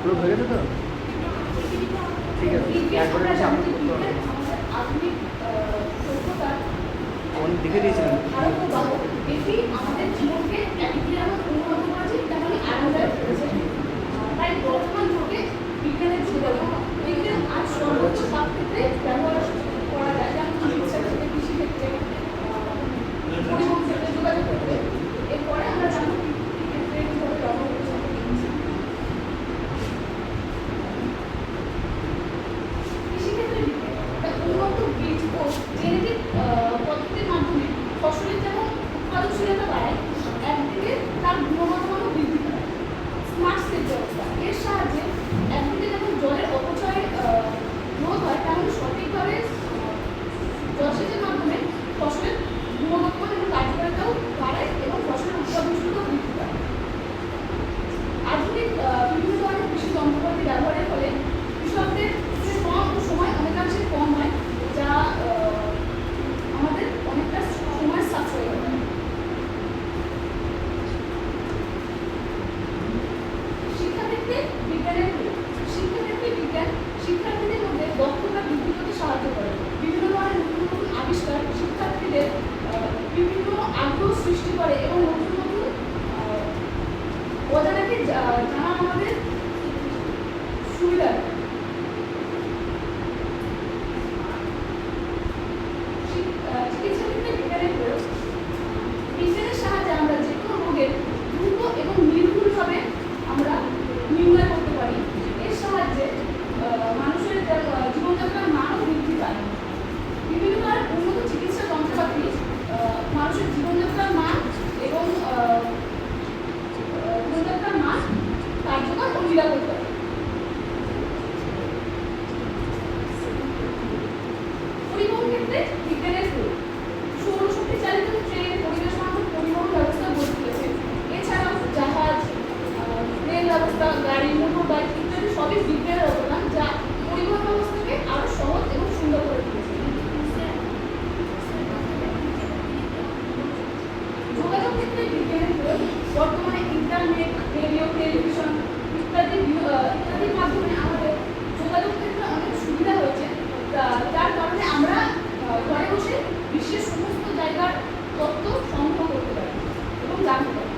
পুরো হয়ে গেছে তো? ঠিক আছে, একবারে এসে আপনি করতে হবে। ফোন লিখে দিয়েছিলেন? এটি আমাদের জীবনকে একদিকে আমরা উন্নত করেছি, তেমনি আরামদায়ক করেছে। তাই বর্তমান যুগে বিজ্ঞানের যুগে বিজ্ঞান আজ সর্বোচ্চ সব ক্ষেত্রে ব্যবহার করা যায়, যেমন চিকিৎসা ক্ষেত্রে, কৃষি ক্ষেত্রে, পরিবহন ক্ষেত্রে, যোগাযোগ ক্ষেত্রে। এরপরে আমরা জানবো ক্ষেত্রে কীভাবে ব্যবহার করতে হবে। কৃষিক্ষেত্রে উন্নত বীজ ও জেনেটিক পদ্ধতির মাধ্যমে ফসলের যেমন উৎপাদনশীলতা বাড়ায়, একদিকে তার গুণগত মানও বৃদ্ধি পায়। স্মার্ট সেচ ব্যবস্থা এর সাহায্যে একদিকে যেমন জলের অপচয় রোধ হয়, তেমন সঠিকভাবে জলসেচের মাধ্যমে ফসলের গুণগত মান এবং কার্যকারিতাও বাড়ায় এবং ফসলের উৎপাদনশীলতাও বৃদ্ধি পায়। আধুনিক বিভিন্ন ধরনের কৃষি যন্ত্রপাতি ব্যবহারের ফলে কৃষকদের শ্রম ও সময় অনেকাংশে কম হয়, যা আমাদের অনেকটা সময় সাশ্রয় হয়। শিক্ষাক্ষেত্রে বিজ্ঞানের শিক্ষাক্ষেত্রে বিজ্ঞান শিক্ষার্থীদের মধ্যে দক্ষতা বৃদ্ধি করতে সাহায্য করে। বিভিন্ন ধরনের নতুন নতুন আবিষ্কার শিক্ষার্থীদের বিভিন্ন আগ্রহ সৃষ্টি করে এবং নতুন নতুন অজানাকে জানা আমাদের সুবিধা দেয়। চিকিৎসা ক্ষেত্রে বিজ্ঞানের প্রয়োগ বিজ্ঞানের সাহায্যে আমরা যে কোনো রোগের দ্রুত এবং নির্ভুলভাবে আমরা নির্ণয় করতে পারি। এর সাহায্যে মানুষের জীবনযাত্রার মানও বৃদ্ধি পায়। বিভিন্ন ধরনের উন্নত চিকিৎসা যন্ত্রপাতি মানুষের জীবনযাত্রার মান এবং জীবনযাত্রার মান কার্যকর ও নিরাপদ করে। পরিবহন ক্ষেত্রে বিজ্ঞানের প্রয়োগ সৌরশক্তি চালিত ট্রেন, পরিবেশ বান্ধব পরিবহন ব্যবস্থা গড়ে তুলেছে। এছাড়াও জাহাজ, রেল ব্যবস্থা, গাড়ি, মোটর বাইক ইত্যাদি সবই বিজ্ঞানের অবদান, যা পরিবহন ব্যবস্থাকে আরো সহজ এবং সুন্দর করে তুলেছে। যোগাযোগ ক্ষেত্রে বিজ্ঞানের প্রয়োগ বর্তমানে ইন্টারনেট, রেডিও, টেলিভিশন ইত্যাদির মাধ্যমে আমাদের যোগাযোগ ক্ষেত্রে অনেক সুবিধা হয়েছে, যার কারণে আমরা ঘরে বসে বিশ্বের সমস্ত জায়গার তথ্য সংগ্রহ করতে পারি এবং জানতে পারি।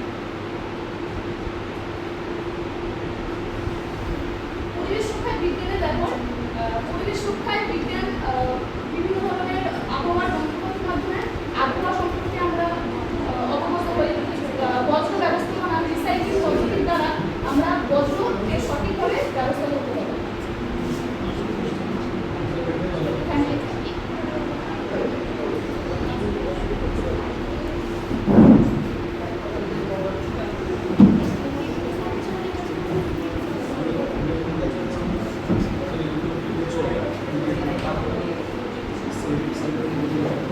পরিবেশ রক্ষায় বিজ্ঞানের ব্যবহার পরিবেশ রক্ষায় বিজ্ঞান বিভিন্ন ধরনের আবহাওয়ার যন্ত্রপাতির মাধ্যমে আবহাওয়া সম্পর্কে আমরা অবগত হই। বজ্র ব্যবস্থাপনা, রিসাইক্লিং পদ্ধতির দ্বারা আমরা বজ্র এর সঠিকভাবে ব্যবস্থা করতে পারি। Thank you.